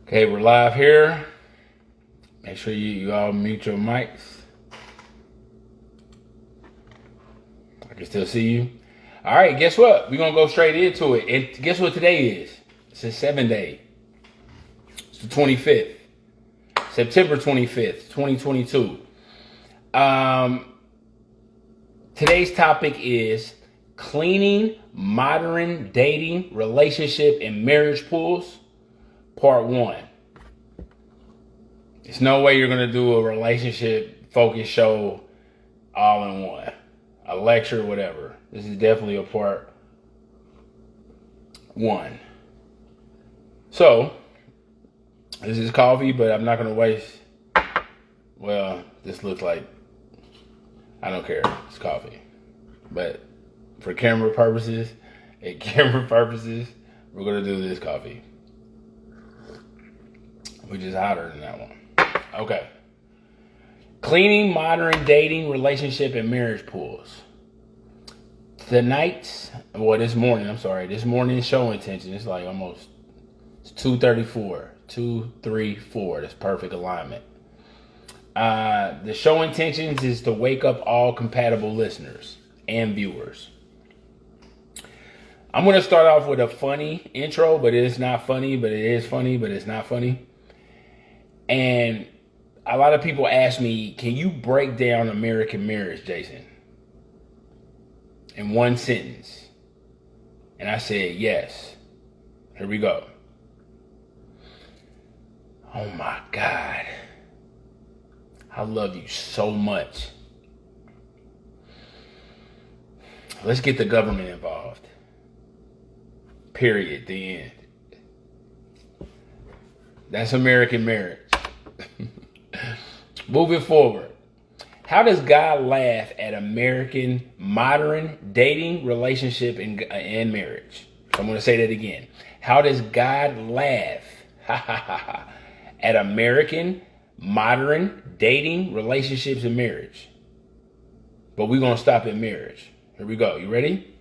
Okay, we're live here. Make sure you all mute your mics. I can still see you. All right, guess what? We're going to go straight into it. And guess what today is? It's a 7-day. It's the 25th. September 25th, 2022. Today's topic is cleaning modern dating, relationship, and marriage pools. Part 1. There's no way you're going to do a relationship focused show all in one. A lecture, whatever. This is definitely a part 1. So, this is coffee, but I'm not going to waste. Well, this looks like, I don't care. It's coffee. But for camera purposes, we're going to do this coffee, which is hotter than that one. Okay. Cleaning modern dating, relationship, and marriage pools. This morning's show intention is like almost 2:34. 2:34. That's perfect alignment. The show intentions is to wake up all compatible listeners and viewers. I'm going to start off with a funny intro, but it's not funny, but it is funny, but it's not funny. And a lot of people ask me, can you break down American marriage, Jason, in one sentence? And I said, yes. Here we go. Oh my God. I love you so much. Let's get the government involved. Period. The end. That's American marriage. Moving forward. How does God laugh at American modern dating, relationship, and marriage? So I'm going to say that again. How does God laugh at American modern dating, relationships, and marriage? But we're going to stop at marriage. Here we go. You ready?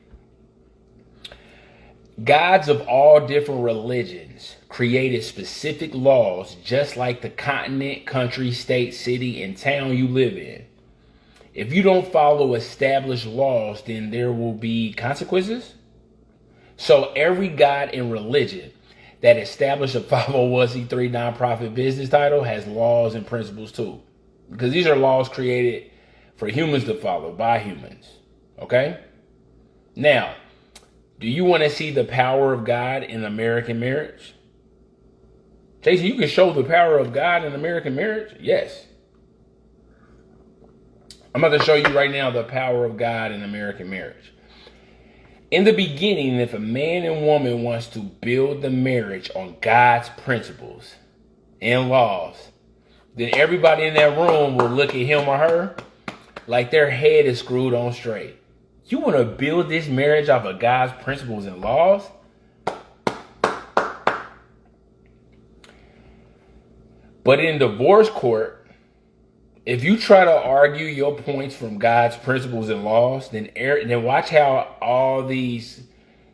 Gods of all different religions created specific laws just like the continent, country, state, city, and town you live in. If you don't follow established laws, then there will be consequences. So every god and religion that established a 501c3 nonprofit business title has laws and principles too. Because these are laws created for humans to follow by humans. Okay? Now, do you want to see the power of God in American marriage? Jason, you can show the power of God in American marriage? Yes. I'm about to show you right now the power of God in American marriage. In the beginning, if a man and woman wants to build the marriage on God's principles and laws, then everybody in that room will look at him or her like their head is screwed on straight. You want to build this marriage off of God's principles and laws? But in divorce court, if you try to argue your points from God's principles and laws, then watch how all these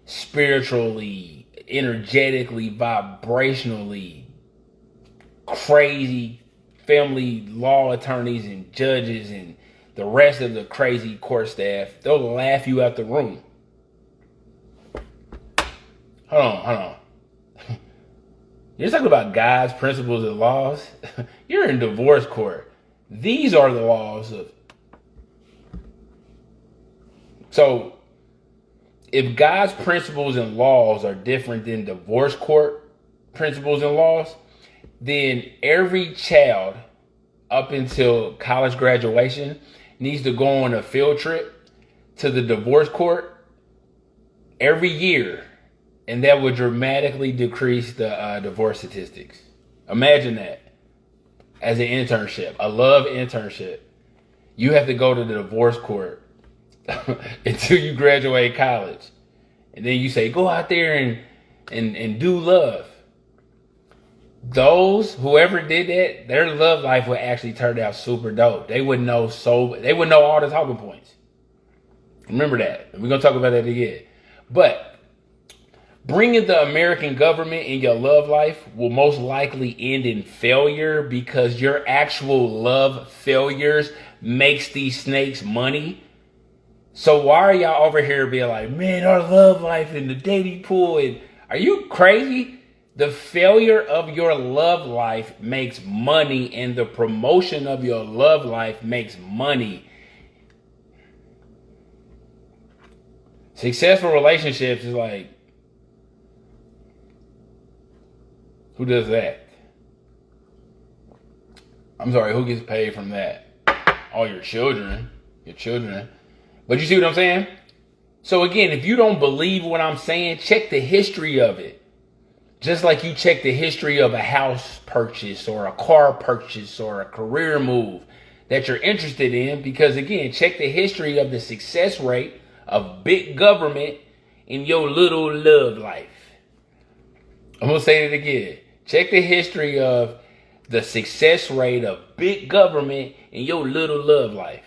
spiritually, energetically, vibrationally crazy family law attorneys and judges and the rest of the crazy court staff, they'll laugh you out the room. Hold on. You're talking about God's principles and laws? You're in divorce court. These are the laws of. So, if God's principles and laws are different than divorce court principles and laws, then every child up until college graduation needs to go on a field trip to the divorce court every year, and that would dramatically decrease the divorce statistics. Imagine that as an internship, a love internship. You have to go to the divorce court until you graduate college, and then you say, go out there and do love. Whoever did that, their love life would actually turn out super dope. They would know all the talking points. Remember that. We're gonna talk about that again. But Bringing the American government in your love life will most likely end in failure because your actual love failures makes these snakes money. So why are y'all over here being like, man, our love life in the dating pool? And are you crazy? The failure of your love life makes money, and the promotion of your love life makes money. Successful relationships is like, who does that? I'm sorry, who gets paid from that? All your children. But you see what I'm saying? So again, if you don't believe what I'm saying, check the history of it. Just like you check the history of a house purchase or a car purchase or a career move that you're interested in. Because again, check the history of the success rate of big government in your little love life. I'm going to say it again. Check the history of the success rate of big government in your little love life.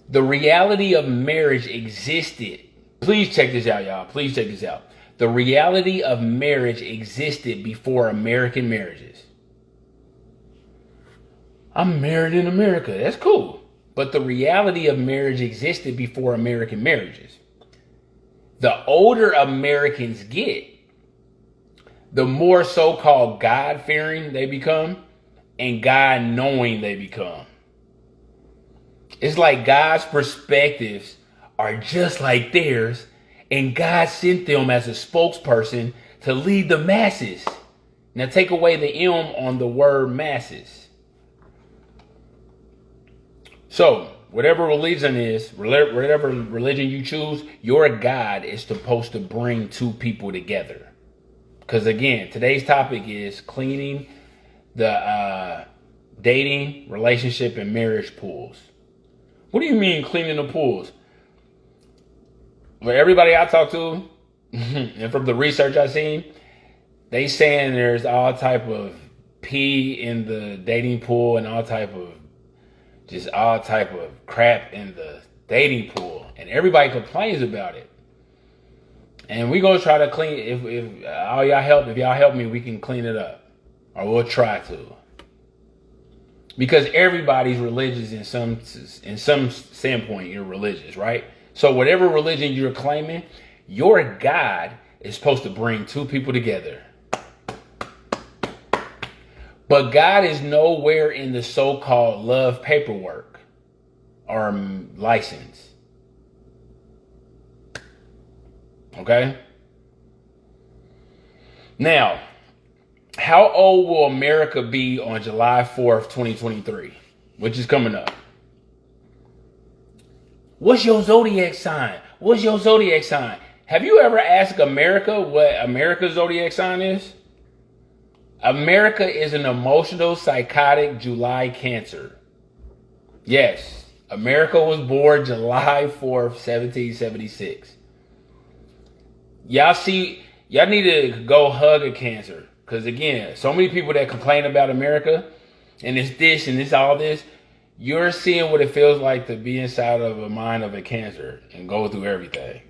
The reality of marriage existed. Please check this out, y'all. Please check this out. The reality of marriage existed before American marriages. I'm married in America. That's cool. But the reality of marriage existed before American marriages. The older Americans get, the more so-called God-fearing they become and God-knowing they become. It's like God's perspectives are just like theirs, and God sent them as a spokesperson to lead the masses. Now take away the M on the word masses. So, whatever religion is, whatever religion you choose, your God is supposed to bring two people together. Because again, today's topic is cleaning the dating, relationship, and marriage pools. What do you mean cleaning the pools? Well, everybody I talk to, and from the research I've seen, they saying there's all type of pee in the dating pool and all type of crap in the dating pool, and everybody complains about it. And we gonna try to clean. If y'all help me, we can clean it up, or we'll try to. Because everybody's religious in some standpoint. You're religious, right? So whatever religion you're claiming, your God is supposed to bring two people together. But God is nowhere in the so-called love paperwork or license. Okay? Now, how old will America be on July 4th, 2023, which is coming up? What's your zodiac sign? What's your zodiac sign? Have you ever asked America what America's zodiac sign is? America is an emotional, psychotic July Cancer. Yes, America was born July 4th, 1776. Y'all need to go hug a Cancer. Because again, so many people that complain about America, and it's this and it's all this, you're seeing what it feels like to be inside of a mind of a Cancer and go through everything.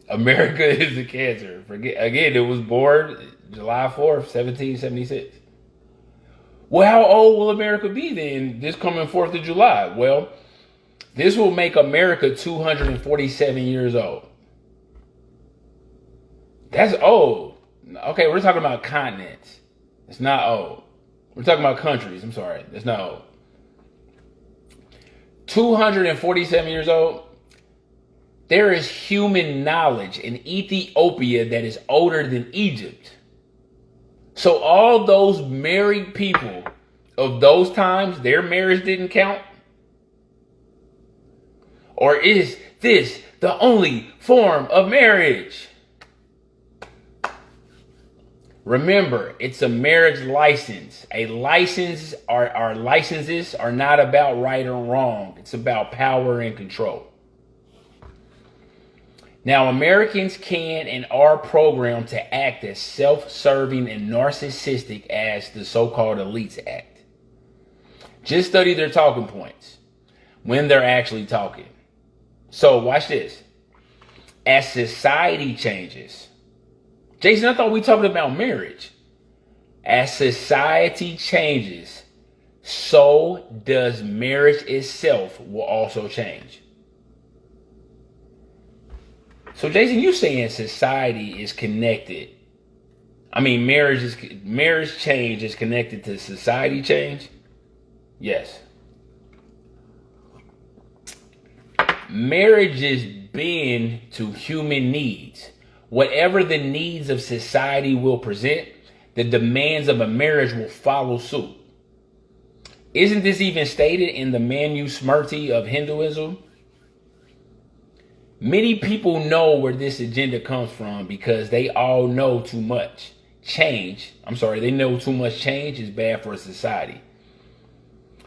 America is a Cancer. Again, it was born July 4th, 1776. Well, how old will America be then this coming 4th of July? Well, this will make America 247 years old. That's old. Okay, we're talking about continents. It's not old. We're talking about countries. I'm sorry. It's not old. 247 years old. There is human knowledge in Ethiopia that is older than Egypt. So all those married people of those times, their marriage didn't count? Or is this the only form of marriage? Remember, it's a marriage license. A license, our licenses are not about right or wrong. It's about power and control. Now, Americans can and are programmed to act as self-serving and narcissistic as the so-called elites act. Just study their talking points when they're actually talking. So watch this. As society changes, Jason, I thought we talking about marriage. As society changes, so does marriage itself will also change. So Jason, you saying society is connected? I mean, marriage change is connected to society change? Yes. Marriages bend to human needs. Whatever the needs of society will present, the demands of a marriage will follow suit. Isn't this even stated in the Manu Smriti of Hinduism? Many people know where this agenda comes from because they all know too much they know too much change is bad for society.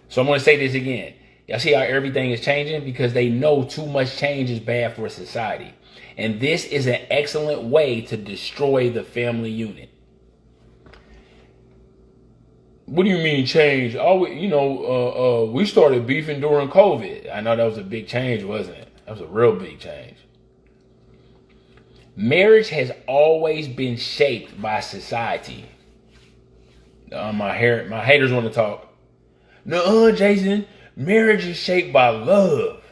So I'm going to say this again. Y'all see how everything is changing? Because they know too much change is bad for society. And this is an excellent way to destroy the family unit. What do you mean change? We started beefing during COVID. I know that was a big change, wasn't it? That was a real big change. Marriage has always been shaped by society. My haters want to talk. No, Jason, marriage is shaped by love.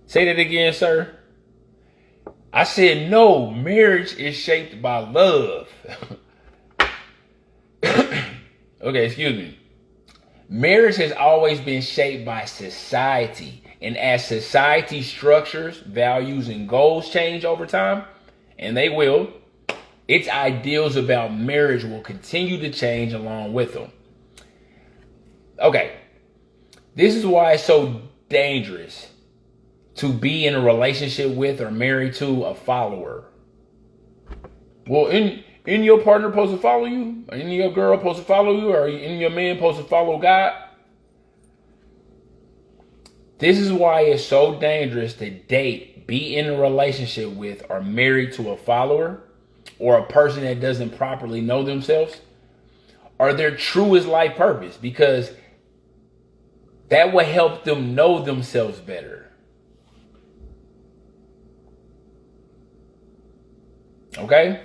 Say that again, sir. I said no, marriage is shaped by love. Okay, excuse me. Marriage has always been shaped by society. And as society structures, values, and goals change over time, and they will, its ideals about marriage will continue to change along with them. Okay, this is why it's so dangerous to be in a relationship with or married to a follower. Well, in your partner supposed to follow you? Or in your girl supposed to follow you? Or in your man supposed to follow God? This is why it's so dangerous to date, be in a relationship with, or married to a follower, or a person that doesn't properly know themselves, or their truest life purpose, because that will help them know themselves better. Okay?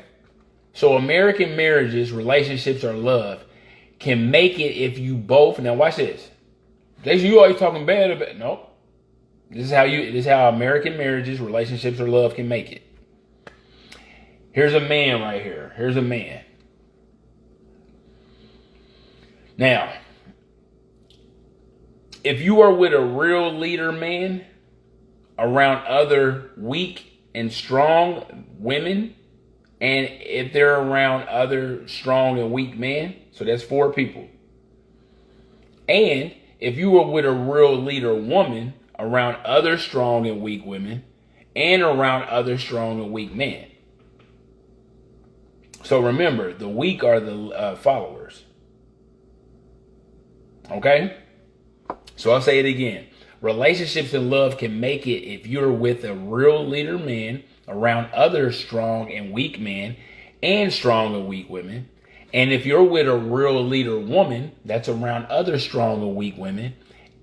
So American marriages, relationships, or love can make it if you both, now watch this. Jason, you always talking bad about, no. This is how American marriages, relationships, or love can make it. Here's a man right here. Here's a man. Now, if you are with a real leader man around other weak and strong women, and if they're around other strong and weak men, so that's 4 people. And if you were with a real leader woman around other strong and weak women, and around other strong and weak men. So remember, the weak are the followers. Okay? So I'll say it again. Relationships and love can make it if you're with a real leader man around other strong and weak men and strong and weak women. And if you're with a real leader woman that's around other strong and weak women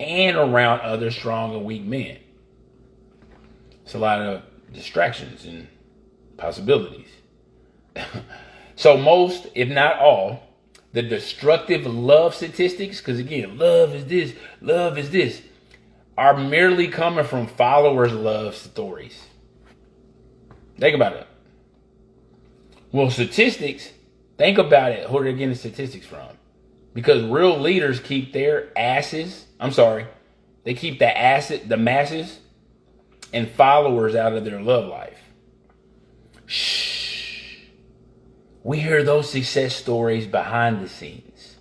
and around other strong and weak men. It's a lot of distractions and possibilities. So most, if not all, the destructive love statistics, because again, love is this, are merely coming from followers' love stories. Think about it. Well, statistics, think about it. Who are they getting the statistics from? Because real leaders keep their they keep the masses and followers out of their love life. Shh. We hear those success stories behind the scenes.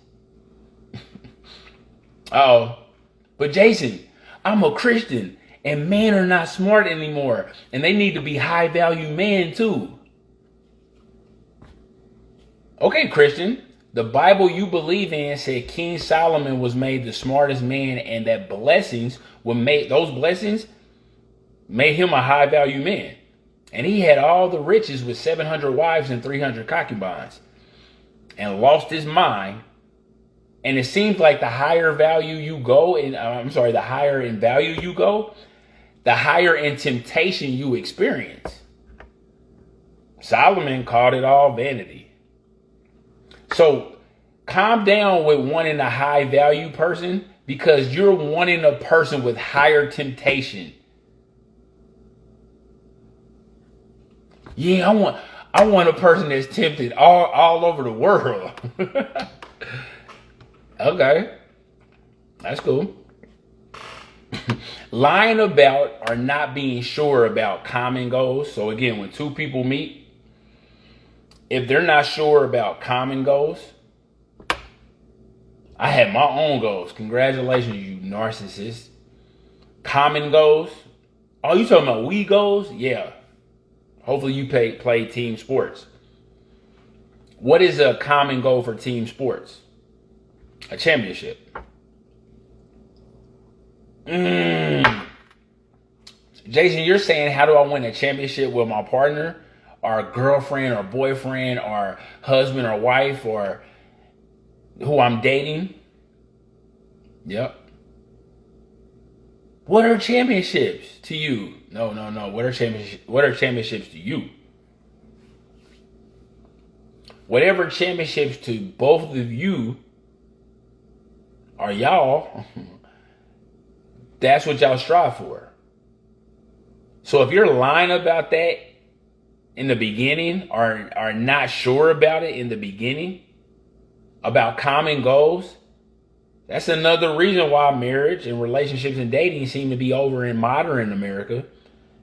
Oh, but Jason, I'm a Christian and men are not smart anymore and they need to be high value men too. Okay, Christian, the Bible you believe in said King Solomon was made the smartest man and that those blessings made him a high value man. And he had all the riches with 700 wives and 300 concubines and lost his mind And it seems like the higher value you go, the higher in value you go, the higher in temptation you experience. Solomon called it all vanity. So calm down with wanting a high value person, because you're wanting a person with higher temptation. Yeah, I want a person that's tempted all over the world. Okay, that's cool. Lying about or not being sure about common goals. So again, when two people meet, if they're not sure about common goals, I had my own goals. Congratulations, you narcissist. Common goals. Oh, you talking about we goals? Yeah. Hopefully you play team sports. What is a common goal for team sports? A championship. Jason, you're saying, how do I win a championship with my partner or girlfriend or boyfriend or husband or wife or who I'm dating? Yep. What are championships to you? No. What are championships to you? Whatever championships to both of you are y'all, that's what y'all strive for. So if you're lying about that in the beginning, or are not sure about it in the beginning, about common goals, that's another reason why marriage and relationships and dating seem to be over in modern America,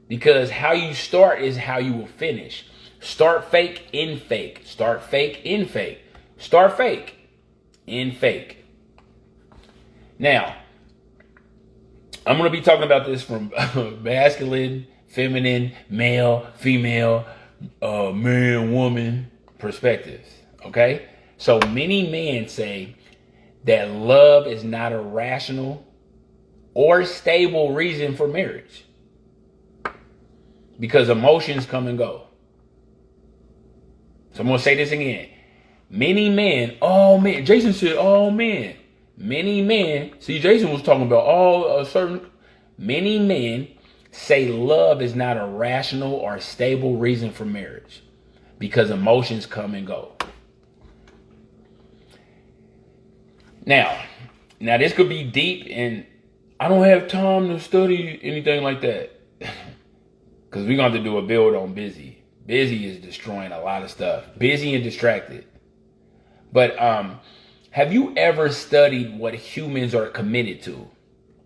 because how you start is how you will finish. Start fake, end fake. Start fake, end fake. Start fake, end fake. Now, I'm going to be talking about this from masculine, feminine, male, female, man, woman perspectives. Okay? So many men say that love is not a rational or stable reason for marriage, because emotions come and go. So I'm going to say this again. Many men, oh man, Jason said, oh man. Many men, see, Jason was talking about many men say love is not a rational or stable reason for marriage, because emotions come and go. Now this could be deep, and I don't have time to study anything like that, because we're going to do a build on busy. Busy is destroying a lot of stuff. Busy and distracted. But have you ever studied what humans are committed to?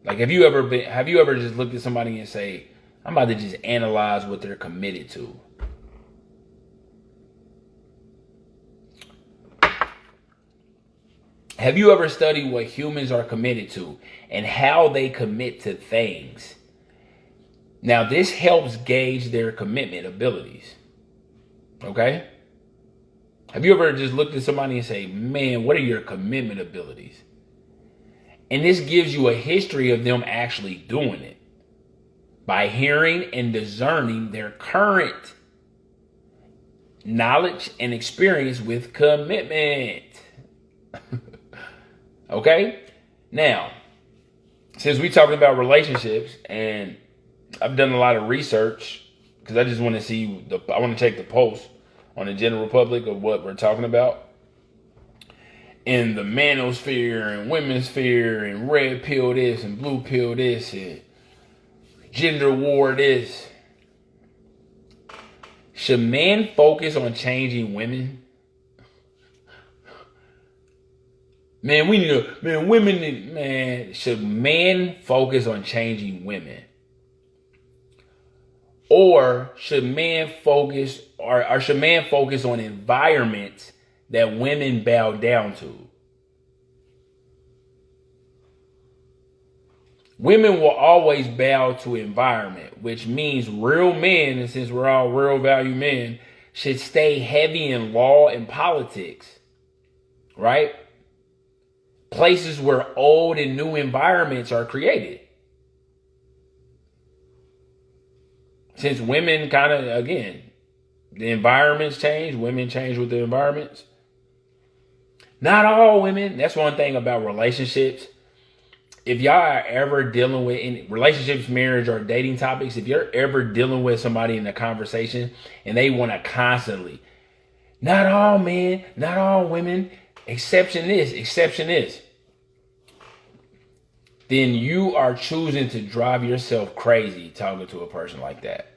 Like, have you ever just looked at somebody and say, I'm about to just analyze what they're committed to? Have you ever studied what humans are committed to and how they commit to things? Now, this helps gauge their commitment abilities. Okay? Have you ever just looked at somebody and say, man, what are your commitment abilities? And this gives you a history of them actually doing it by hearing and discerning their current knowledge and experience with commitment. Okay? Now, since we're talking about relationships, and I've done a lot of research because I just want to see, I want to check the pulse on the general public of what we're talking about in the manosphere and women's sphere and red pill this and blue pill this and gender war this. Should men focus on changing women? Man, we need to, man, women, man, should men focus on changing women? Or should men focus, or should men focus on environments that women bow down to? Women will always bow to environment, which means real men, and since we're all real value men, should stay heavy in law and politics, right? Places where old and new environments are created. Since women kind of, again, the environments change, women change with the environments. Not all women. That's one thing about relationships. If y'all are ever dealing with in relationships, marriage, or dating topics, if you're ever dealing with somebody in a conversation and they want to constantly, not all men, not all women, exception is, then you are choosing to drive yourself crazy talking to a person like that.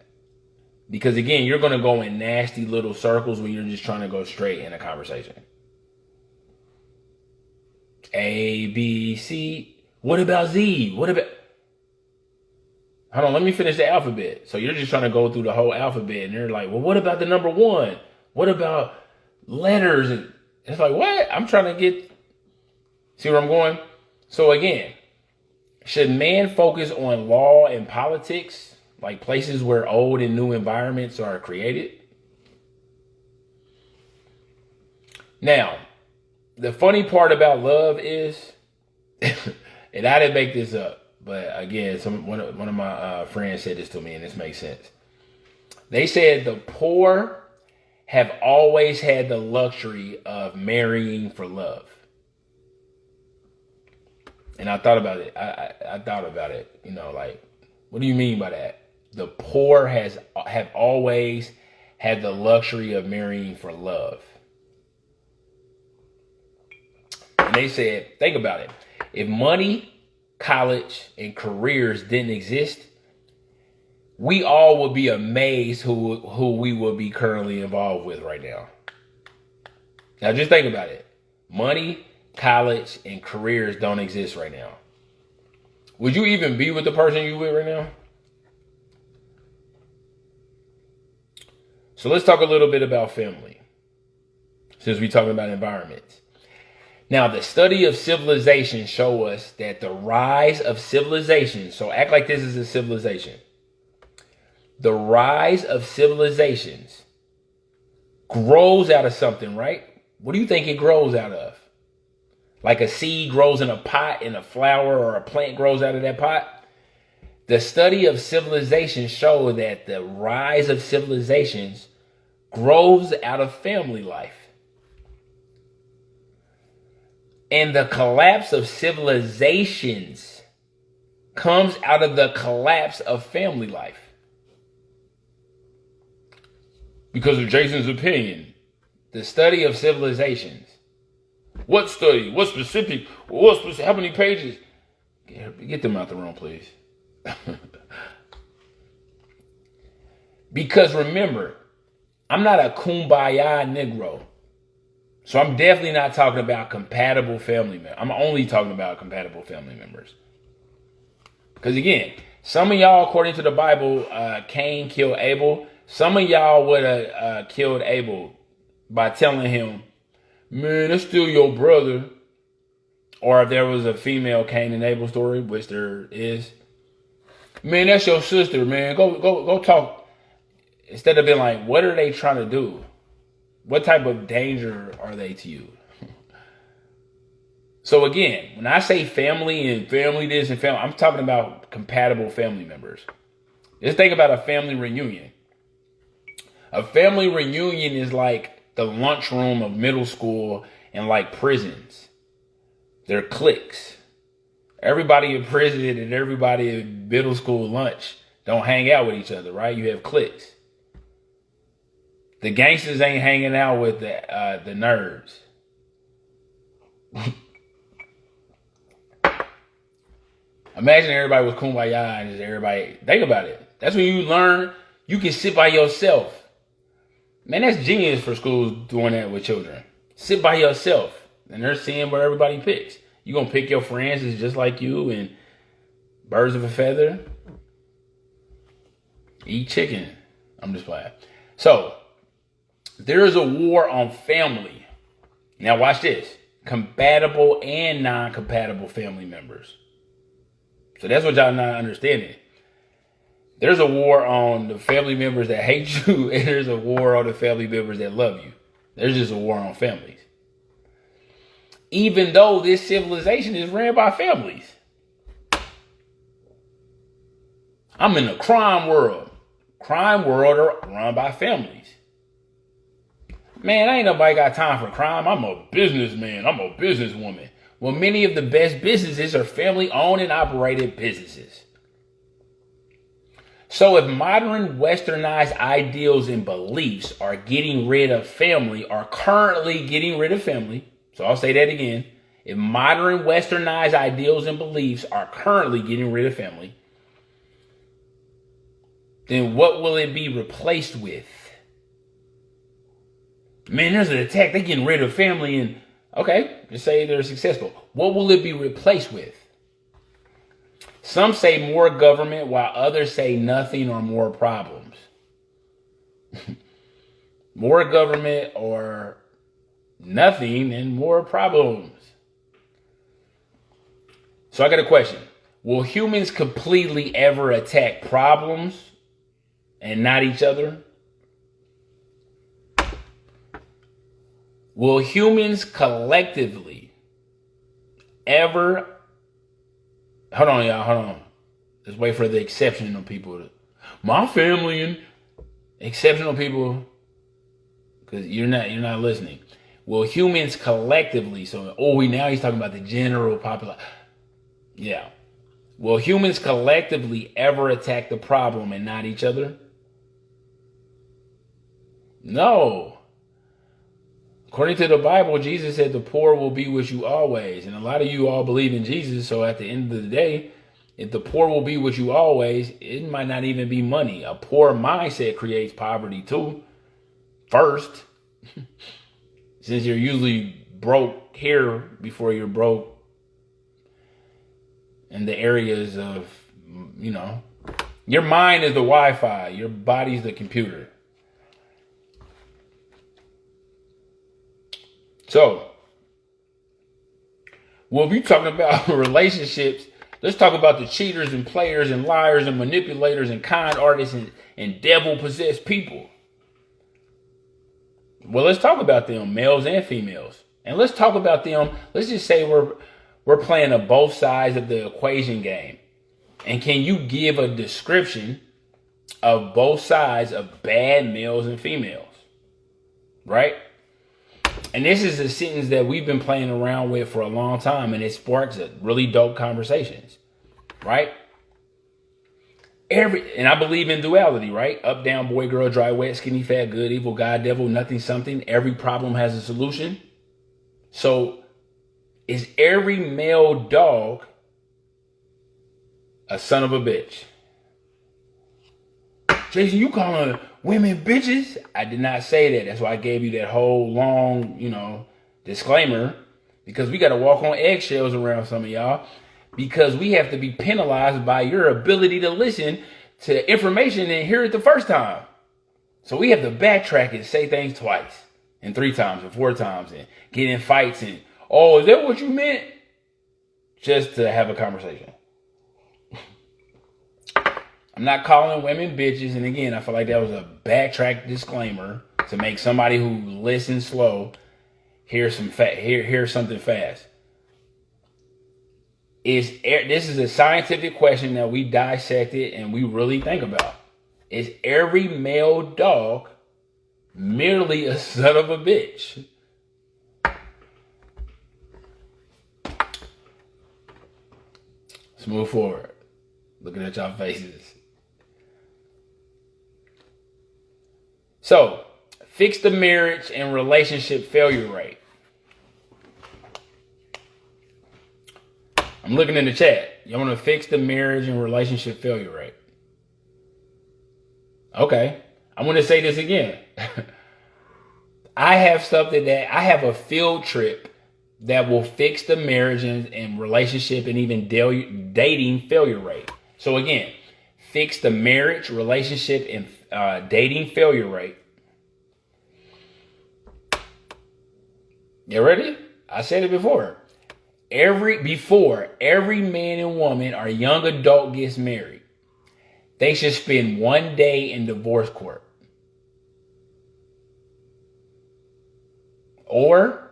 Because again, you're going to go in nasty little circles when you're just trying to go straight in a conversation. A, B, C. What about Z? What about... Hold on, let me finish the alphabet. So you're just trying to go through the whole alphabet. And they're like, well, what about the number one? What about letters? And it's like, what? I'm trying to get... See where I'm going? So again, should man focus on law and politics, like places where old and new environments are created? Now, the funny part about love is, and I didn't make this up, but again, one of my friends said this to me, and this makes sense. They said the poor have always had the luxury of marrying for love. And I thought about it. I thought about it. You know, like, what do you mean by that? The poor have always had the luxury of marrying for love. And they said, think about it. If money, college, and careers didn't exist, we all would be amazed who we would be currently involved with right now. Now just think about it. Money, college, and careers don't exist right now. Would you even be with the person you with right now? So let's talk a little bit about family, since we're talking about environments. Now, the study of civilization show us that the rise of civilization, so act like this is a civilization. The rise of civilizations grows out of something, right? What do you think it grows out of? Like a seed grows in a pot and a flower or a plant grows out of that pot? The study of civilization show that the rise of civilizations grows out of family life. And the collapse of civilizations comes out of the collapse of family life. Because of Jason's opinion, the study of civilizations. What study? What specific? How many pages? Get them out the room, please. Because remember, I'm not a kumbaya Negro. So I'm definitely not talking about compatible family members. I'm only talking about compatible family members. Because again, some of y'all, according to the Bible, Cain killed Abel. Some of y'all would have killed Abel by telling him, man, that's still your brother. Or if there was a female Cain and Abel story, which there is, man, that's your sister, man. Go talk. Instead of being like, what are they trying to do? What type of danger are they to you? So again, when I say family and family this and family, I'm talking about compatible family members. Just think about a family reunion. A family reunion is like the lunchroom of middle school and like prisons. They're cliques. Everybody in prison and everybody in middle school lunch don't hang out with each other, right? You have cliques. The gangsters ain't hanging out with the nerds. Imagine everybody was kumbaya and just everybody. Think about it. That's when you learn you can sit by yourself. Man, that's genius for schools doing that with children. Sit by yourself. And they're seeing what everybody picks. You're going to pick your friends that's just like you and birds of a feather. Eat chicken. I'm just playing. So, there is a war on family. Now watch this. Compatible and non-compatible family members. So that's what y'all not understanding. There's a war on the family members that hate you, and there's a war on the family members that love you. There's just a war on families. Even though this civilization is ran by families. I'm in a crime world. Crime world are run by families. Man, ain't nobody got time for crime. I'm a businessman. I'm a businesswoman. Well, many of the best businesses are family owned and operated businesses. So if modern westernized ideals and beliefs are getting rid of family, are currently getting rid of family, so I'll say that again. If modern westernized ideals and beliefs are currently getting rid of family, then what will it be replaced with? Man, there's an attack. They're getting rid of family. And okay, just say they're successful. What will it be replaced with? Some say more government, while others say nothing or more problems. More government or nothing and more problems. So I got a question. Will humans completely ever attack problems and not each other? Will humans collectively ever... Hold on, y'all. Hold on. Let's wait for the exceptional people. My family and exceptional people, because you're not listening. Will humans collectively? So, now he's talking about the general population. Yeah. Will humans collectively ever attack the problem and not each other? No. According to the Bible, Jesus said the poor will be with you always. And a lot of you all believe in Jesus. So at the end of the day, if the poor will be with you always, it might not even be money. A poor mindset creates poverty too. First, since you're usually broke here before you're broke in the areas of, your mind is the Wi-Fi. Your body's the computer. So, well, if you're talking about relationships, let's talk about the cheaters and players and liars and manipulators and con artists and devil-possessed people. Well, let's talk about them, males and females. And let's talk about them. Let's just say we're playing a both sides of the equation game. And can you give a description of both sides of bad males and females? Right? And this is a sentence that we've been playing around with for a long time, and it sparks really dope conversations, right? And I believe in duality, right? Up, down, boy, girl, dry, wet, skinny, fat, good, evil, God, devil, nothing, something. Every problem has a solution. So is every male dog a son of a bitch? Jason, you calling women bitches? I did not say that. That's why I gave you that whole long, disclaimer, because we got to walk on eggshells around some of y'all, because we have to be penalized by your ability to listen to information and hear it the first time. So we have to backtrack and say things twice and 3 times and 4 times and get in fights and, is that what you meant? Just to have a conversation. I'm not calling women bitches. And again, I feel like that was a backtrack disclaimer to make somebody who listens slow hear something fast. This is a scientific question that we dissected and we really think about. Is every male dog merely a son of a bitch? Let's move forward. Looking at y'all faces. So, fix the marriage and relationship failure rate. I'm looking in the chat. You want to fix the marriage and relationship failure rate? Okay. I'm going to say this again. I have a field trip that will fix the marriage and relationship and even dating failure rate. So again, fix the marriage, relationship, and dating failure rate. You ready? I said it before. Before every man and woman or young adult gets married, they should spend 1 day in divorce court. Or,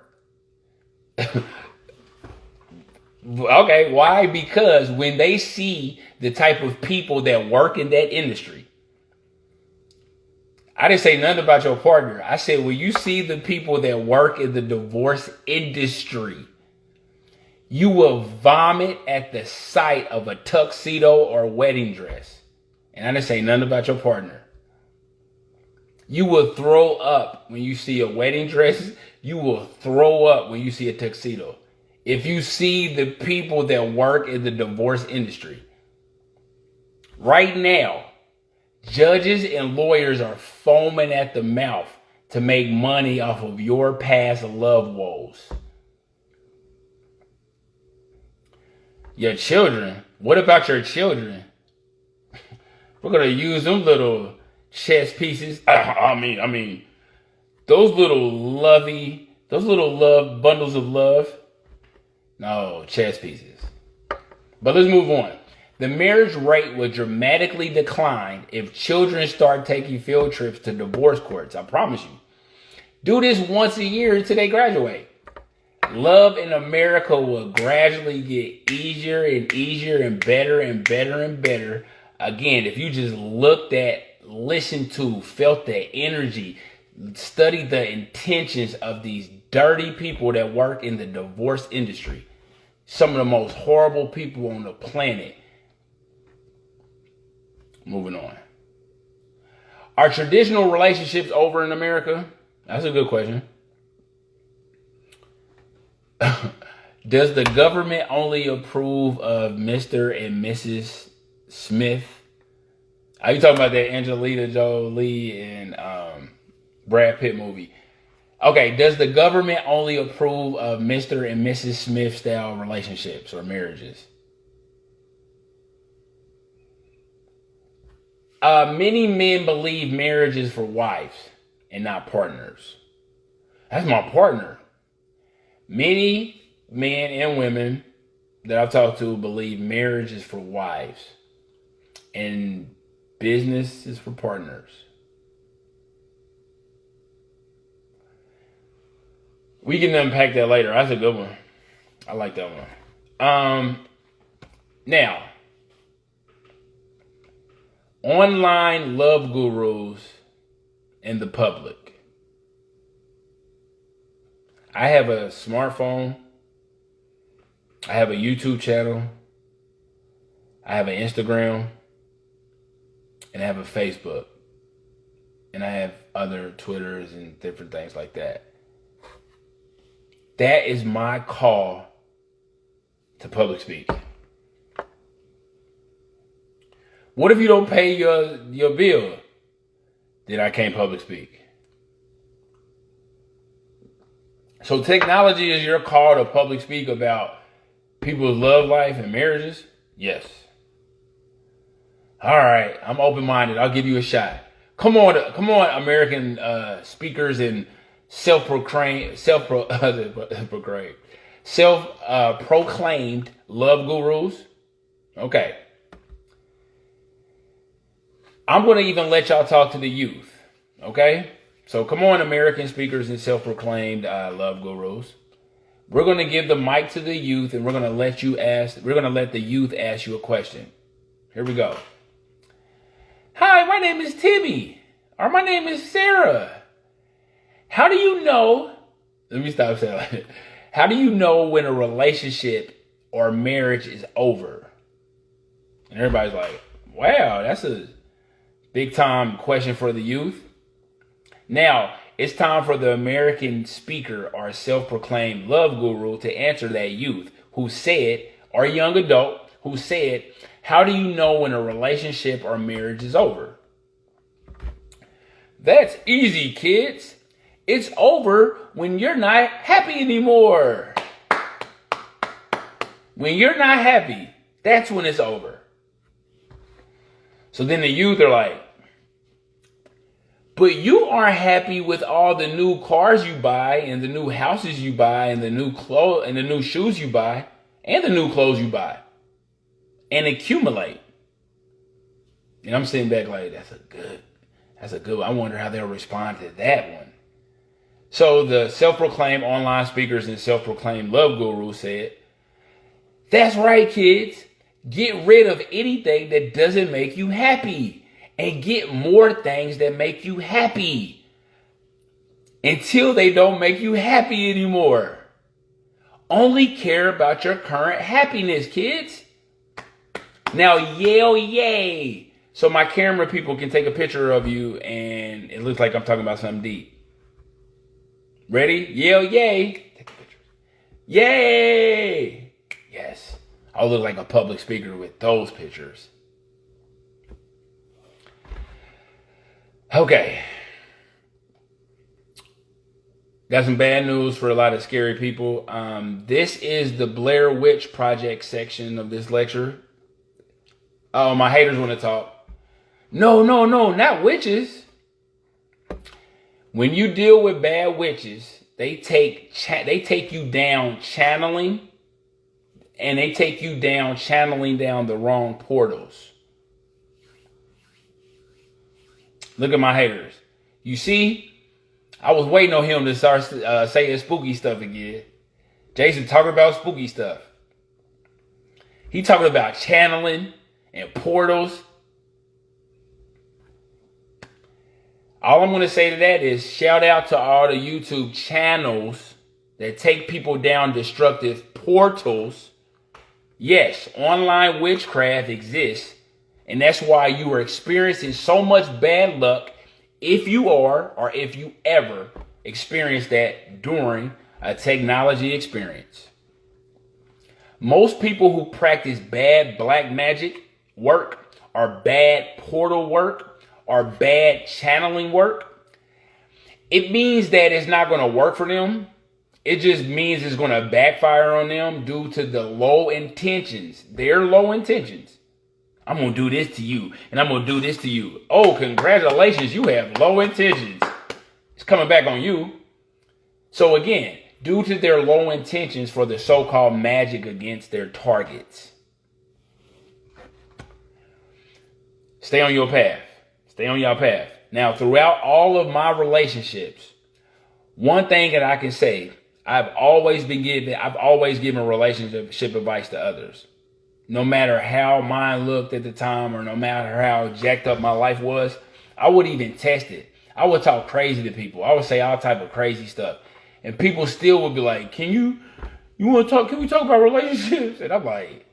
okay, why? Because when they see the type of people that work in that industry, I didn't say nothing about your partner. I said, when you see the people that work in the divorce industry, you will vomit at the sight of a tuxedo or wedding dress. And I didn't say nothing about your partner. You will throw up when you see a wedding dress. You will throw up when you see a tuxedo. If you see the people that work in the divorce industry. Right now, judges and lawyers are foaming at the mouth to make money off of your past love woes. Your children, what about your children? We're going to use them little chess pieces. I mean, those little love bundles of love. No, chess pieces. But let's move on. The marriage rate will dramatically decline if children start taking field trips to divorce courts. I promise you. Do this once a year until they graduate. Love in America will gradually get easier and easier and better and better and better. Again, if you just looked at, listened to, felt the energy, studied the intentions of these dirty people that work in the divorce industry. Some of the most horrible people on the planet. Moving on. Are traditional relationships over in America? That's a good question. Does the government only approve of Mr. and Mrs. Smith? Are you talking about that Angelina Jolie and Brad Pitt movie? Okay, does the government only approve of Mr. and Mrs. Smith style relationships or marriages? Many men believe marriage is for wives and not partners. That's my partner. Many men and women that I've talked to believe marriage is for wives and business is for partners. We can unpack that later. That's a good one. I like that one. Now, online love gurus in the public. I have a smartphone. I have a YouTube channel. I have an Instagram. And I have a Facebook. And I have other Twitters and different things like that. That is my call to public speak. What if you don't pay your bill? Then I can't public speak. So technology is your call to public speak about people's love life and marriages? Yes. All right, I'm open-minded. I'll give you a shot. Come on, American speakers and self-proclaimed love gurus. Okay. I'm going to even let y'all talk to the youth. Okay? So come on, American speakers and self-proclaimed love gurus. We're going to give the mic to the youth and we're going to let the youth ask you a question. Here we go. Hi, my name is Timmy. Or my name is Sarah. How do you know? Let me stop saying that. How do you know when a relationship or marriage is over? And everybody's like, wow, that's a big time question for the youth. Now, it's time for the American speaker or self-proclaimed love guru to answer that youth who said, or young adult who said, how do you know when a relationship or marriage is over? That's easy, kids. It's over when you're not happy anymore. When you're not happy, that's when it's over. So then the youth are like, but you aren't happy with all the new cars you buy and the new houses you buy and the new clothes and the new shoes you buy and the new clothes you buy and accumulate. And I'm sitting back like, that's a good one. I wonder how they'll respond to that one. So the self-proclaimed online speakers and self-proclaimed love guru said, that's right, kids. Get rid of anything that doesn't make you happy and get more things that make you happy until they don't make you happy anymore. Only care about your current happiness, kids. Now, yell yay. So my camera people can take a picture of you and it looks like I'm talking about something deep. Ready? Yell yay. Take a picture. Yay. Yes. I'll look like a public speaker with those pictures. Okay. Got some bad news for a lot of scary people. This is the Blair Witch Project section of this lecture. Oh, my haters want to talk. No, not witches. When you deal with bad witches, they take you down channeling, and they take you down channeling down the wrong portals. Look at my haters. You see, I was waiting on him to start saying spooky stuff again. Jason talking about spooky stuff. He talking about channeling and portals. All I'm going to say to that is shout out to all the YouTube channels that take people down destructive portals. Yes, online witchcraft exists. And that's why you are experiencing so much bad luck if you are, or if you ever experience that during a technology experience. Most people who practice bad black magic work, or bad portal work, or bad channeling work, it means that it's not going to work for them. It just means it's going to backfire on them due to the low intentions. Their low intentions. I'm going to do this to you, and I'm going to do this to you. Oh, congratulations, you have low intentions. It's coming back on you. So again, due to their low intentions for the so-called magic against their targets. Stay on your path. Stay on your path. Now, throughout all of my relationships, one thing that I can say, I've always given relationship advice to others. No matter how mine looked at the time, or no matter how jacked up my life was, I would even test it. I would talk crazy to people. I would say all type of crazy stuff. And people still would be like, can we talk about relationships? And I'm like,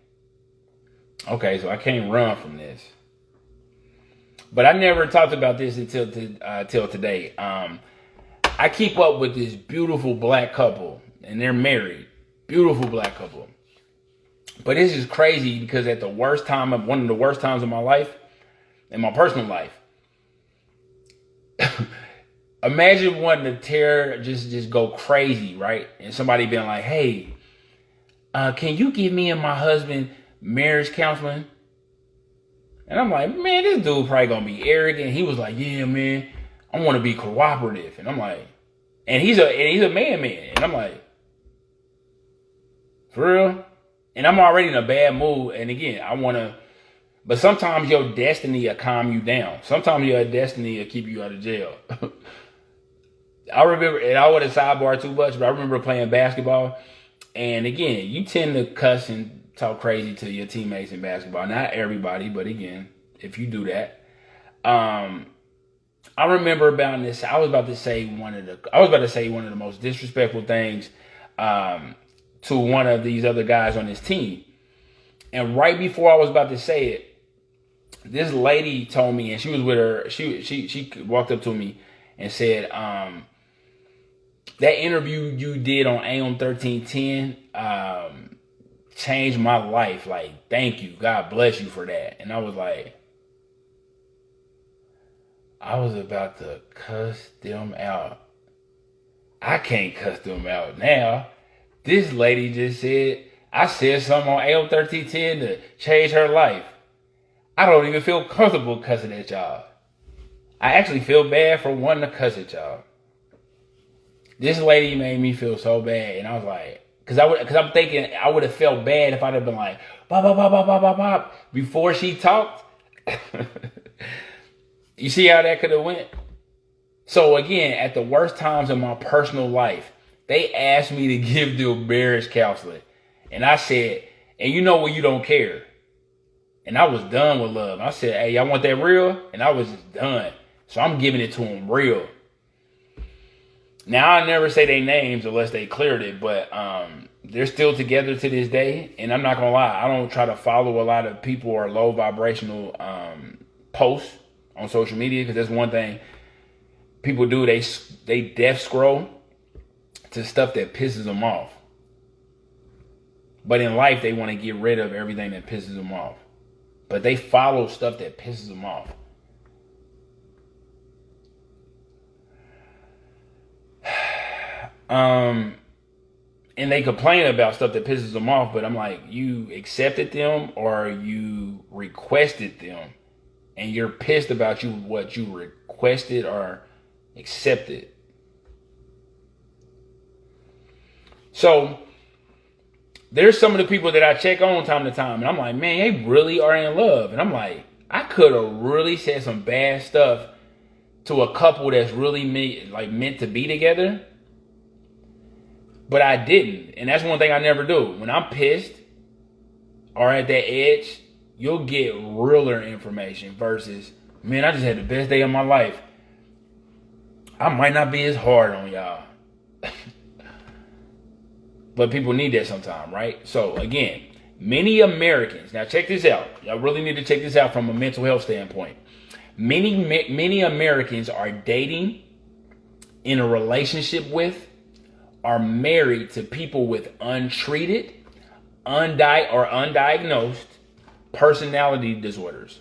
okay, so I can't run from this. But I never talked about this until today. I keep up with this beautiful black couple, and they're married. Beautiful black couple. But this is crazy because at one of the worst times of my life, in my personal life, imagine wanting to just go crazy, right? And somebody being like, hey, can you give me and my husband marriage counseling? And I'm like, man, this dude probably gonna be arrogant. He was like, yeah, man, I want to be cooperative. And I'm like, and he's a man. And I'm like, for real? And I'm already in a bad mood. And again, but sometimes your destiny will calm you down. Sometimes your destiny will keep you out of jail. I remember, and I want to sidebar too much, but I remember playing basketball. And again, you tend to cuss and talk crazy to your teammates in basketball. Not everybody, but again, if you do that. I remember about this. I was about to say one of the most disrespectful things to one of these other guys on his team. And right before I was about to say it, this lady told me, and she was with her, she walked up to me and said, that interview you did on AM 1310 changed my life. Like, thank you. God bless you for that. And I was like, I was about to cuss them out. I can't cuss them out now. This lady just said, I said something on AM 1310 to change her life. I don't even feel comfortable cussing at y'all. I actually feel bad for wanting to cuss at y'all. This lady made me feel so bad. And I was like, because I'm thinking I would have felt bad if I'd have been like, bop, bop, bop, bop, bop, bop, bop, before she talked. You see how that could have went? So again, at the worst times in my personal life, they asked me to give them marriage counseling. And I said, and you know when you don't care. And I was done with love. I said, hey, y'all want that real? And I was just done. So I'm giving it to them real. Now, I never say their names unless they cleared it, but they're still together to this day. And I'm not going to lie, I don't try to follow a lot of people or low vibrational posts on social media, because that's one thing people do. They death scroll to stuff that pisses them off. But in life, they want to get rid of everything that pisses them off. But they follow stuff that pisses them off. And they complain about stuff that pisses them off, but I'm like, you accepted them or you requested them, and you're pissed about what you requested or accepted. So there's some of the people that I check on time to time, and I'm like, man, they really are in love. And I'm like, I could have really said some bad stuff to a couple that's really meant to be together, but I didn't. And that's one thing I never do. When I'm pissed or at that edge, you'll get realer information versus, man, I just had the best day of my life. I might not be as hard on y'all. But people need that sometime, right? So again, many Americans, now check this out. Y'all really need to check this out from a mental health standpoint. Many Americans are dating, in a relationship with, are married to people with untreated, undiagnosed personality disorders.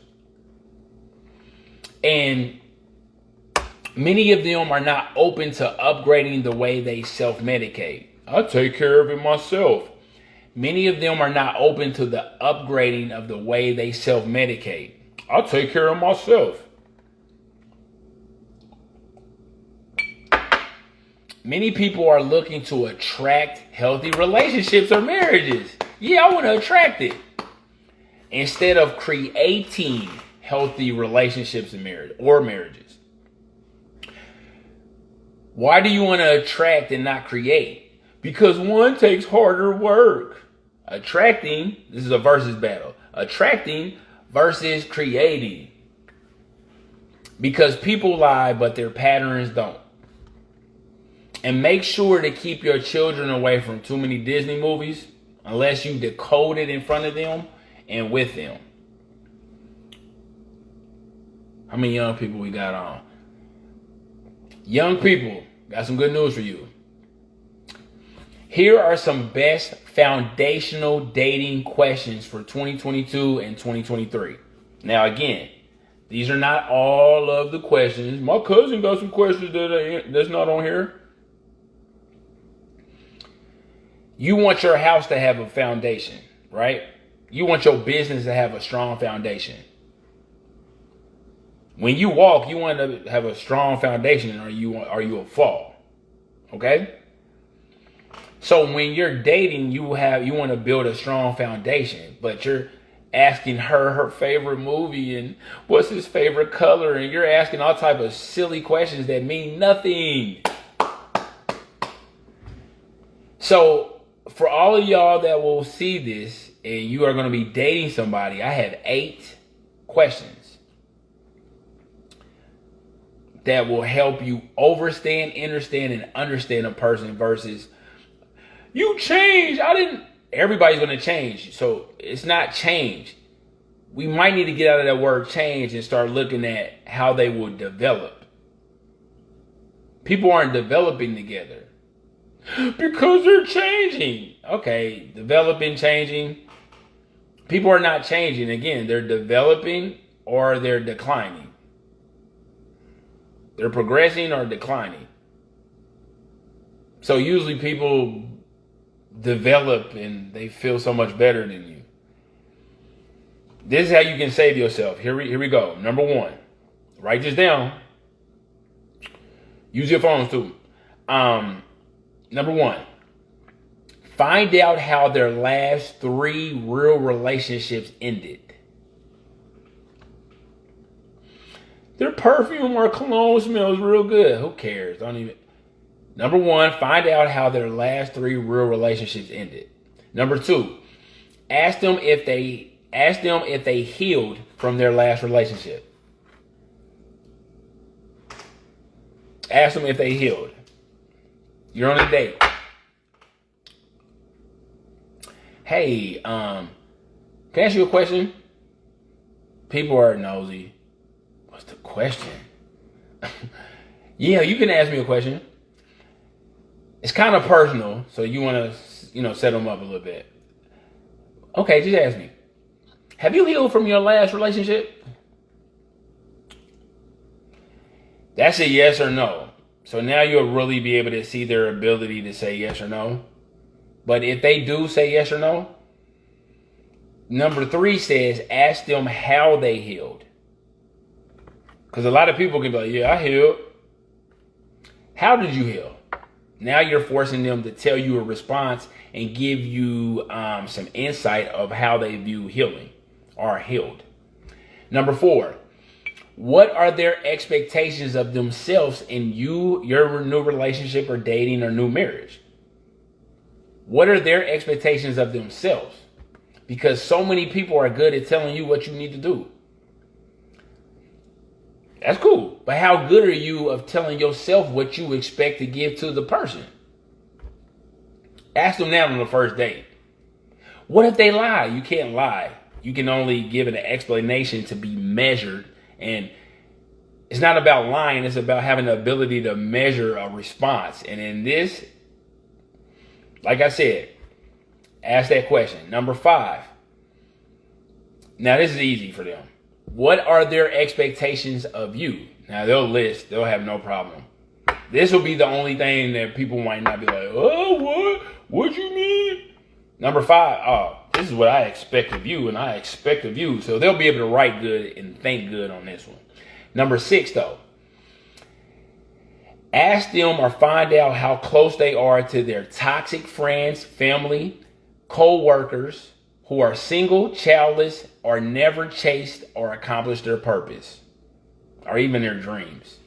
And many of them are not open to upgrading the way they self-medicate. I take care of it myself. Many of them are not open to the upgrading of the way they self-medicate. I'll take care of myself. Many people are looking to attract healthy relationships or marriages. Yeah, I want to attract it. Instead of creating healthy relationships and marriages. Why do you want to attract and not create? Because one takes harder work. Attracting, this is a versus battle. Attracting versus creating. Because people lie, but their patterns don't. And make sure to keep your children away from too many Disney movies unless you decode it in front of them and with them. How many young people we got on? Young people, got some good news for you. Here are some best foundational dating questions for 2022 and 2023. Now again, these are not all of the questions. My cousin got some questions that's not on here. You want your house to have a foundation, right? You want your business to have a strong foundation. When you walk, you want to have a strong foundation, or you will fall. Okay? So when you're dating, you want to build a strong foundation, but you're asking her favorite movie and what's his favorite color, and you're asking all type of silly questions that mean nothing. So for all of y'all that will see this and you are going to be dating somebody, I have 8 questions that will help you understand, and understand a person versus you change. Everybody's going to change. So it's not change. We might need to get out of that word change and start looking at how they will develop. People aren't developing together. Because they're changing. Okay, developing, changing. People are not changing. Again, they're developing or they're declining. They're progressing or declining. So usually people develop and they feel so much better than you. This is how you can save yourself. Here we go. Number 1, write this down. Use your phones too. Number 1, find out how their last 3 real relationships ended. Their perfume or cologne smells real good. Who cares? Number 1, find out how their last 3 real relationships ended. Number 2, ask them if they Ask them if they healed from their last relationship. Ask them if they healed. You're on a date. Hey, can I ask you a question? People are nosy. What's the question? Yeah, you can ask me a question. It's kind of personal, so you want to, set them up a little bit. Okay, just ask me. Have you healed from your last relationship? That's a yes or no. So now you'll really be able to see their ability to say yes or no. But if they do say yes or no, number 3 says ask them how they healed. Because a lot of people can be like, yeah, I healed. How did you heal? Now you're forcing them to tell you a response and give you some insight of how they view healing or healed. Number 4, what are their expectations of themselves in your new relationship or dating or new marriage? What are their expectations of themselves? Because so many people are good at telling you what you need to do. That's cool. But how good are you of telling yourself what you expect to give to the person? Ask them that on the first date. What if they lie? You can't lie. You can only give an explanation to be measured. And it's not about lying. It's about having the ability to measure a response. And in this, like I said, ask that question. Number 5. Now this is easy for them. What are their expectations of you? Now they'll have no problem. This will be the only thing that people might not be like, oh, what? What you mean? Number 5, oh, this is what I expect of you and I expect of you. So they'll be able to write good and think good on this one. Number 6 though, ask them or find out how close they are to their toxic friends, family, co-workers who are single, childless, or never chased or accomplished their purpose, or even their dreams.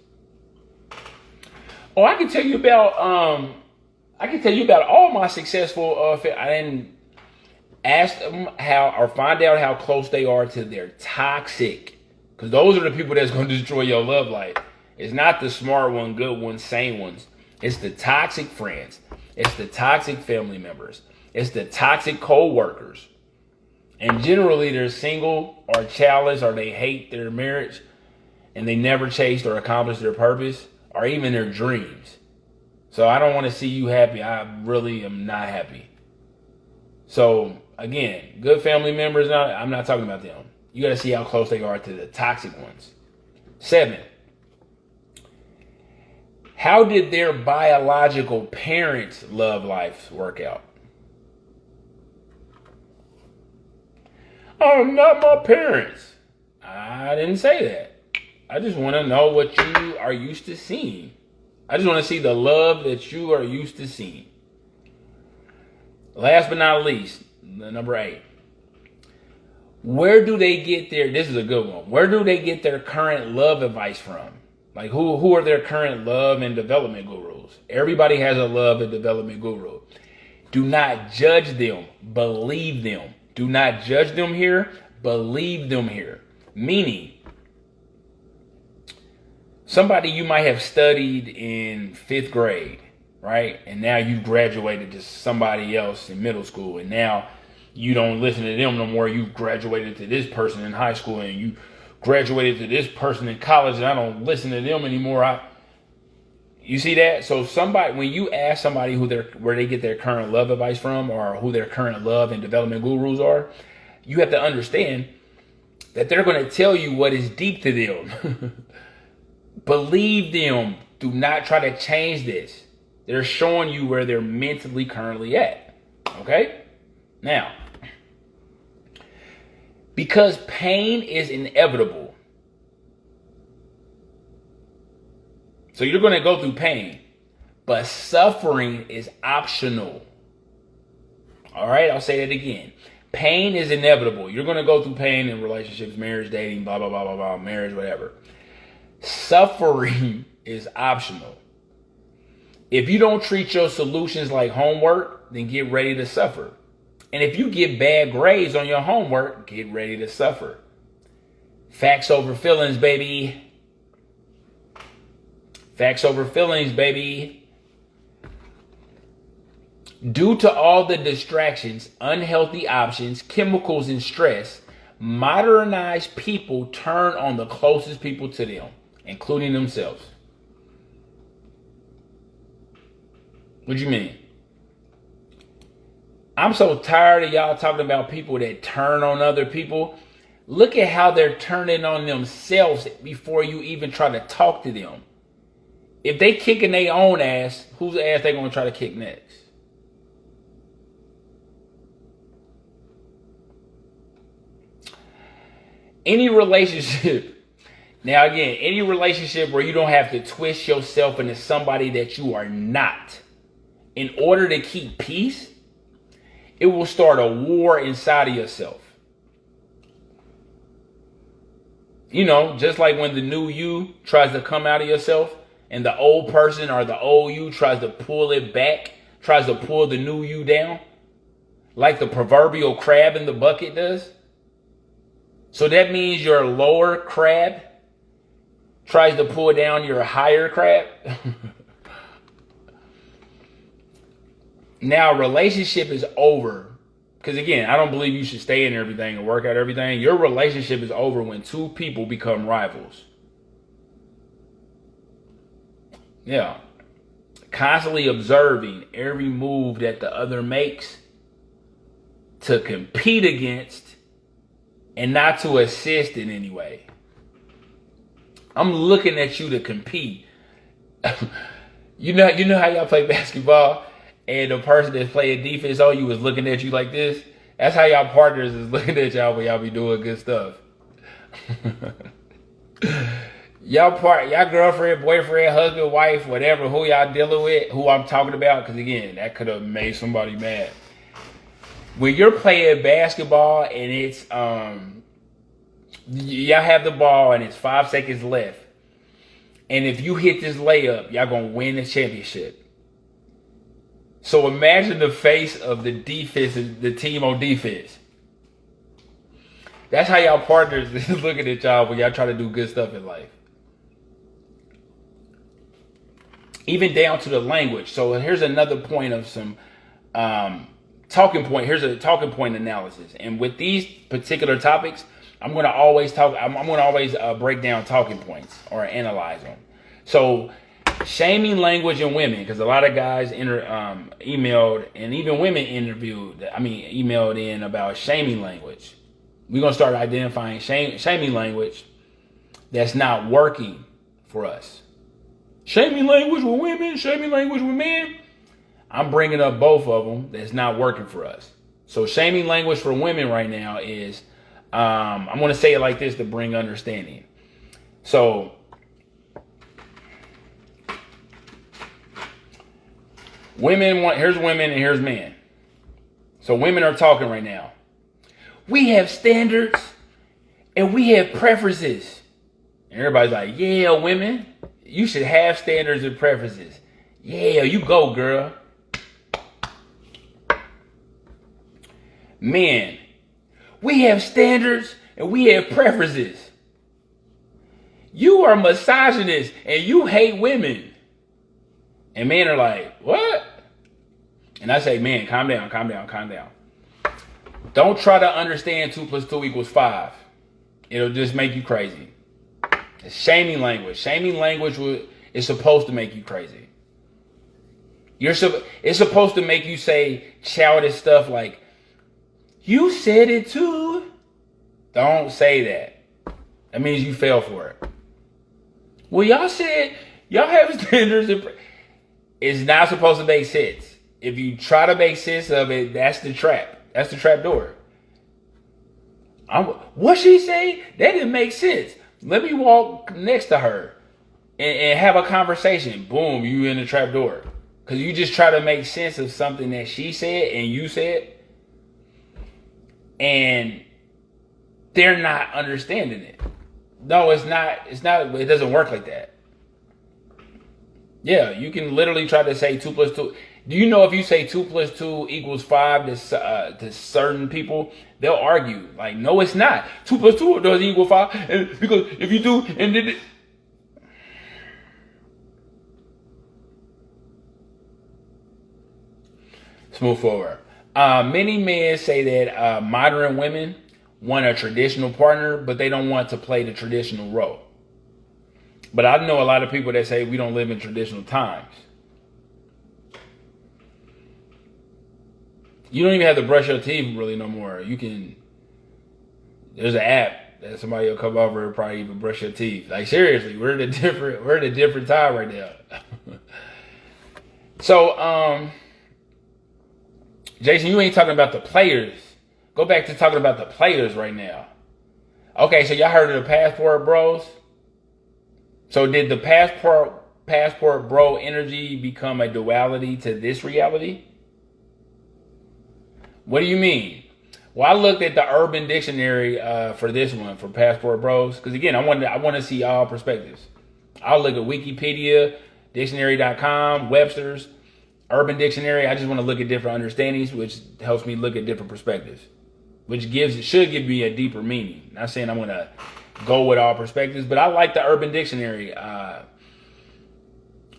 Oh, I can tell you about all my successful. I didn't ask them how or find out how close they are to their toxic, because those are the people that's going to destroy your love life. It's not the smart one, good ones, sane ones. It's the toxic friends. It's the toxic family members. It's the toxic co-workers. And generally they're single or childless or they hate their marriage and they never chased or accomplished their purpose or even their dreams. So I don't want to see you happy. I really am not happy. So again, good family members, I'm not talking about them. You got to see how close they are to the toxic ones. 7. How did their biological parents' love life work out? Oh, not my parents. I didn't say that. I just want to know what you are used to seeing. I just want to see the love that you are used to seeing. Last but not least, number 8. Where do they get this is a good one. Where do they get their current love advice from? Like who are their current love and development gurus? Everybody has a love and development guru. Do not judge them. Believe them. Do not judge them here. Believe them here. Meaning, somebody you might have studied in 5th grade, right? And now you graduated to somebody else in middle school. And now you don't listen to them no more. You graduated to this person in high school and you graduated to this person in college and I don't listen to them anymore. You see that? So when you ask somebody where they get their current love advice from or who their current love and development gurus are, you have to understand that they're going to tell you what is deep to them. Believe them. Do not try to change this. They're showing you where they're mentally currently at. Okay? Now, because pain is inevitable. So you're going to go through pain, but suffering is optional. All right, I'll say that again. Pain is inevitable. You're going to go through pain in relationships, marriage, dating, blah, blah, blah, blah, blah, marriage, whatever. Suffering is optional. If you don't treat your solutions like homework, then get ready to suffer. And if you get bad grades on your homework, get ready to suffer. Facts over feelings, baby. Facts over feelings, baby. Due to all the distractions, unhealthy options, chemicals, and stress, modernized people turn on the closest people to them, including themselves. What do you mean? I'm so tired of y'all talking about people that turn on other people. Look at how they're turning on themselves before you even try to talk to them. If they kicking their own ass, whose ass they gonna try to kick next? Any relationship, now again, any relationship where you don't have to twist yourself into somebody that you are not, in order to keep peace, it will start a war inside of yourself. You know, just like when the new you tries to come out of yourself and the old person or the old you tries to pull it back, tries to pull the new you down, like the proverbial crab in the bucket does. So that means your lower crab tries to pull down your higher crab. Now, relationship is over. Because again, I don't believe you should stay in everything and work out everything. Your relationship is over when two people become rivals. Yeah. Constantly observing every move that the other makes to compete against and not to assist in any way. I'm looking at you to compete. You know how y'all play basketball and the person that's playing defense on you is looking at you like this? That's how y'all partners is looking at y'all when y'all be doing good stuff. Y'all girlfriend, boyfriend, husband, wife, whatever, who y'all dealing with, who I'm talking about, because again, that could have made somebody mad. When you're playing basketball and it's y'all have the ball and it's 5 seconds left, and if you hit this layup, y'all gonna win the championship. So imagine the face of the defense, the team on defense. That's how y'all partners is looking at y'all when y'all try to do good stuff in life. Even down to the language. So here's another point of some talking point. Here's a talking point analysis. And with these particular topics, I'm going to always break down talking points or analyze them. So shaming language in women, because a lot of guys emailed, and even women emailed in about shaming language. We're going to start identifying shaming language that's not working for us. Shaming language with women, shaming language with men. I'm bringing up both of them that's not working for us. So shaming language for women right now is, I'm going to say it like this to bring understanding. So here's women and here's men. So women are talking right now. We have standards and we have preferences. And everybody's like, yeah, women, you should have standards and preferences. Yeah, you go, girl. Men, we have standards and we have preferences. You are misogynist and you hate women. And men are like, what? And I say, man, calm down, calm down, calm down. Don't try to understand 2 + 2 = 5. It'll just make you crazy. It's shaming language. Shaming language is supposed to make you crazy. It's supposed to make you say childish stuff like, you said it too. Don't say that. That means you fell for it. Well, y'all said y'all have standards. It's not supposed to make sense. If you try to make sense of it, that's the trap. That's the trap door. What she say? That didn't make sense. Let me walk next to her and have a conversation. Boom, you in the trap door. Because you just try to make sense of something that she said and you said. And they're not understanding it. No, it's not. It doesn't work like that. Yeah, you can literally try to say 2 + 2. Do you know if you say 2 plus 2 equals 5 to certain people, they'll argue like, no, it's not. 2 plus 2 doesn't equal 5, and because if you do, and then let's move forward. Many men say that modern women want a traditional partner, but they don't want to play the traditional role. But I know a lot of people that say we don't live in traditional times. You don't even have to brush your teeth really no more. You can, there's an app that somebody will come over and probably even brush your teeth. Like seriously, we're in a different time right now. So, Jason, you ain't talking about the players. Go back to talking about the players right now. Okay, so y'all heard of the Passport Bros? So did the Passport Bro energy become a duality to this reality? What do you mean? Well, I looked at the Urban Dictionary for this one, for Passport Bros, because again, I want to see all perspectives. I'll look at Wikipedia, Dictionary.com, Webster's, Urban Dictionary. I just want to look at different understandings, which helps me look at different perspectives, which should give me a deeper meaning. Not saying I'm going to go with all perspectives, but I like the Urban Dictionary,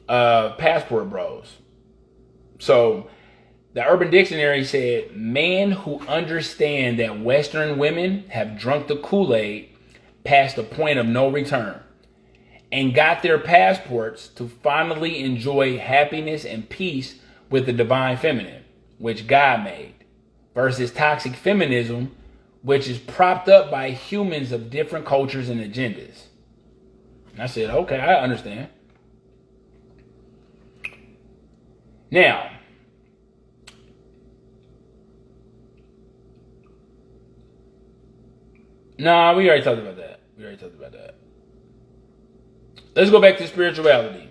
Passport Bros. So the Urban Dictionary said, men who understand that Western women have drunk the Kool-Aid past the point of no return and got their passports to finally enjoy happiness and peace with the divine feminine, which God made, versus toxic feminism, which is propped up by humans of different cultures and agendas. And I said, okay, I understand. Now, nah, we already talked about that. Let's go back to spirituality.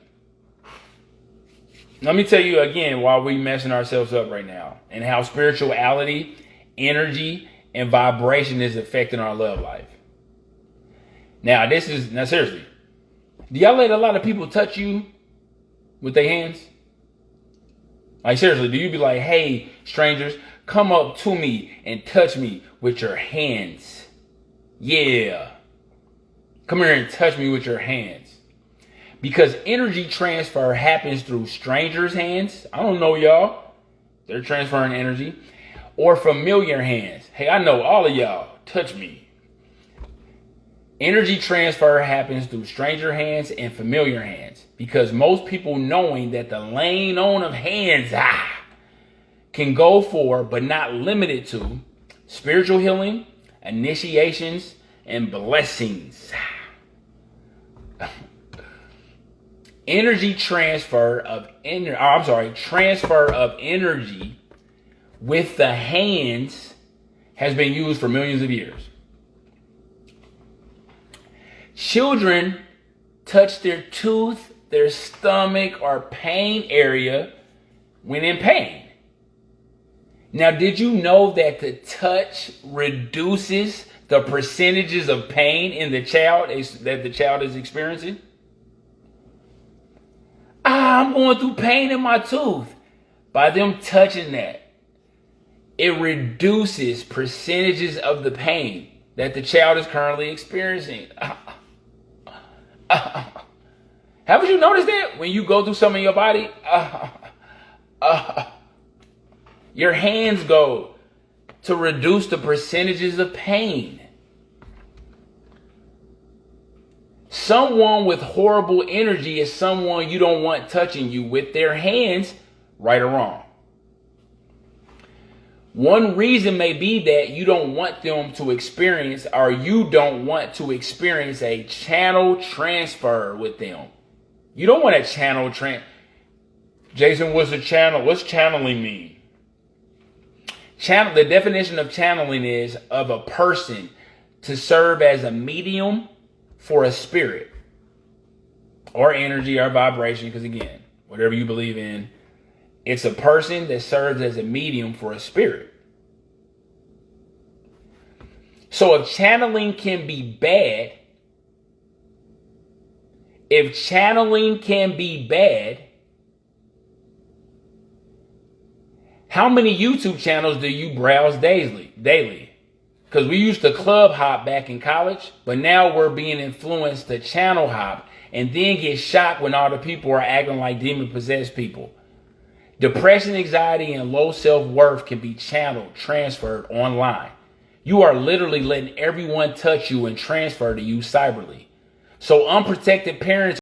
Let me tell you again why we messing ourselves up right now and how spirituality, energy, and vibration is affecting our love life. Now seriously, do y'all let a lot of people touch you with their hands? Like seriously, do you be like, hey, strangers, come up to me and touch me with your hands? Yeah. Come here and touch me with your hands. Because energy transfer happens through strangers' hands. I don't know y'all. They're transferring energy. Or familiar hands. Hey, I know all of y'all. Touch me. Energy transfer happens through stranger hands and familiar hands. Because most people knowing that the laying on of hands can go for, but not limited to, spiritual healing, initiations, and blessings. Transfer of energy with the hands has been used for millions of years. Children touch their tooth, their stomach, or pain area when in pain. Now, did you know that the touch reduces the percentages of pain in the child that the child is experiencing? I'm going through pain in my tooth. By them touching that, it reduces percentages of the pain that the child is currently experiencing. Haven't you noticed that when you go through something in your body? Your hands go to reduce the percentages of pain. Someone with horrible energy is someone you don't want touching you with their hands, right or wrong. One reason may be that you don't want them to experience, or you don't want to experience, a channel transfer with them. You don't want a channel Jason, what's a channel? What's channeling mean? The definition of channeling is of a person to serve as a medium for a spirit or energy or vibration, because again, whatever you believe in, it's a person that serves as a medium for a spirit. So if channeling can be bad, How many YouTube channels do you browse daily? Because we used to club hop back in college, but now we're being influenced to channel hop and then get shocked when all the people are acting like demon-possessed people. Depression, anxiety, and low self-worth can be channeled, transferred online. You are literally letting everyone touch you and transfer to you cyberly. So unprotected parents